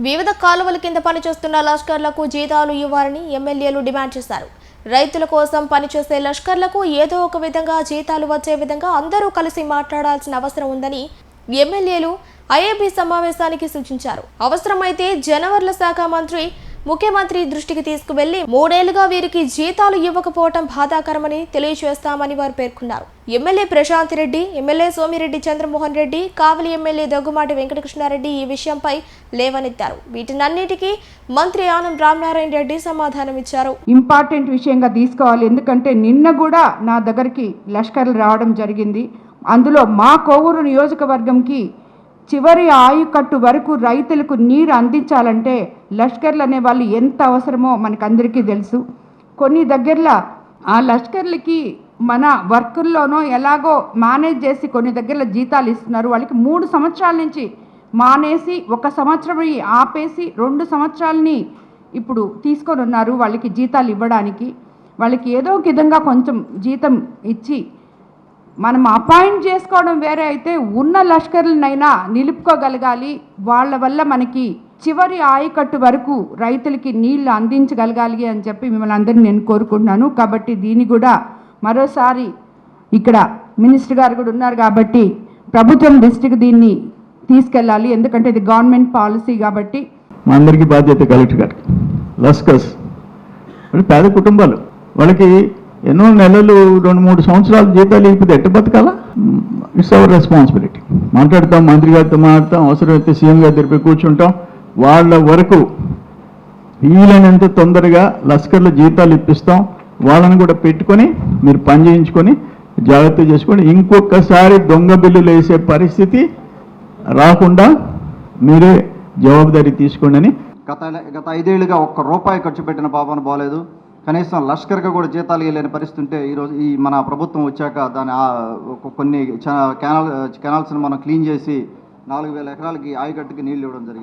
వివిధ కాలువల కింద పనిచేస్తున్న లష్కర్లకు జీతాలు ఇవ్వాలని ఎమ్మెల్యేలు డిమాండ్ చేశారు. రైతుల కోసం పనిచేసే లష్కర్లకు ఏదో ఒక విధంగా జీతాలు వచ్చే విధంగా అందరూ కలిసి మాట్లాడాల్సిన అవసరం ఉందని ఎమ్మెల్యేలు ఐఏబీ సమావేశానికి సూచించారు. అవసరమైతే జనవరుల శాఖ మంత్రి ముఖ్యమంత్రి దృష్టికి తీసుకువెళ్లి 3 ఏళ్లుగా వీరికి జీతాలు ఇవ్వకపోవడం బాధాకరమని తెలియజేస్తామని వారు పేర్కొన్నారు. ఎమ్మెల్యే ప్రశాంత్ రెడ్డి, ఎమ్మెల్యే సోమిరెడ్డి చంద్రమోహన్ రెడ్డి, కావలి ఎమ్మెల్యే దగ్గుమాటి వెంకటకృష్ణారెడ్డి ఈ విషయంపై లేవనెత్తారు. వీటినన్నిటికీ మంత్రి ఆనం రామనారాయణ రెడ్డి సమాధానం ఇచ్చారు. ఇంపార్టెంట్ విషయంగా తీసుకోవాలి. ఎందుకంటే నిన్న కూడా నా దగ్గరికి లష్కర్లు రావడం జరిగింది. అందులో మా కోవూరు నియోజకవర్గంకి చివరి ఆయుకట్టు వరకు రైతులకు నీరు అందించాలంటే లష్కర్లు అనే వాళ్ళు ఎంత అవసరమో మనకందరికీ తెలుసు. కొన్ని దగ్గరలో ఆ లష్కర్లకి మన వర్కుల్లోనో ఎలాగో మేనేజ్ చేసి కొన్ని దగ్గరలో జీతాలు ఇస్తున్నారు. వాళ్ళకి 3 సంవత్సరాల నుంచి మానేసి 1 సంవత్సరం ఆపేసి 2 సంవత్సరాలని ఇప్పుడు తీసుకొని ఉన్నారు వాళ్ళకి జీతాలు ఇవ్వడానికి. వాళ్ళకి ఏదో ఒక విధంగా కొంచెం జీతం ఇచ్చి మనం అపాయింట్ చేసుకోవడం వేరే అయితే ఉన్న లష్కర్లనైనా నిలుపుకోగలగాలి. వాళ్ళ వల్ల మనకి చివరి ఆయకట్టు వరకు రైతులకి నీళ్లు అందించగలగాలి అని చెప్పి మిమ్మల్ని అందరినీ నేను కోరుకుంటున్నాను. కాబట్టి దీన్ని కూడా మరోసారి ఇక్కడ మినిస్టర్ గారు కూడా ఉన్నారు కాబట్టి ప్రభుత్వం దృష్టికి దీన్ని తీసుకెళ్ళాలి. ఎందుకంటే ఇది గవర్నమెంట్ పాలసీ కాబట్టి మా అందరికీ బాధ్యత. కలెక్టర్ గారికి లష్కర్స్ పేద కుటుంబాలు వాళ్ళకి ఎన్నో నెలలు 2-3 సంవత్సరాలు జీతాలు ఇకపోతే ఎట్ట బతకాలా? It's our responsibility. మాట్లాడతాం, మంత్రి గారితో మాట్లాడతాం, అవసరమైతే సీఎం గారి దగ్గర కూర్చుంటాం. వాళ్ళ వరకు వీలైనంత తొందరగా లష్కర్ల జీతాలు ఇప్పిస్తాం. వాళ్ళని కూడా పెట్టుకొని మీరు పని చేయించుకొని జాగ్రత్త చేసుకొని ఇంకొకసారి దొంగ బిల్లులు వేసే పరిస్థితి రాకుండా మీరే జవాబుదారీ తీసుకోండి అని. గత 5 ఏళ్ళుగా ₹1 ఖర్చు పెట్టిన పాపన బాలేదు. కనీసం లష్కర్గా కూడా జీతాలు ఇవ్వలేని పరిస్థితి ఉంటే ఈరోజు ఈ మన ప్రభుత్వం వచ్చాక దాని కొన్ని కెనాల్స్ని మనం క్లీన్ చేసి 4000 ఎకరాలకి ఆయకట్టుకి నీళ్ళు ఇవ్వడం జరిగింది.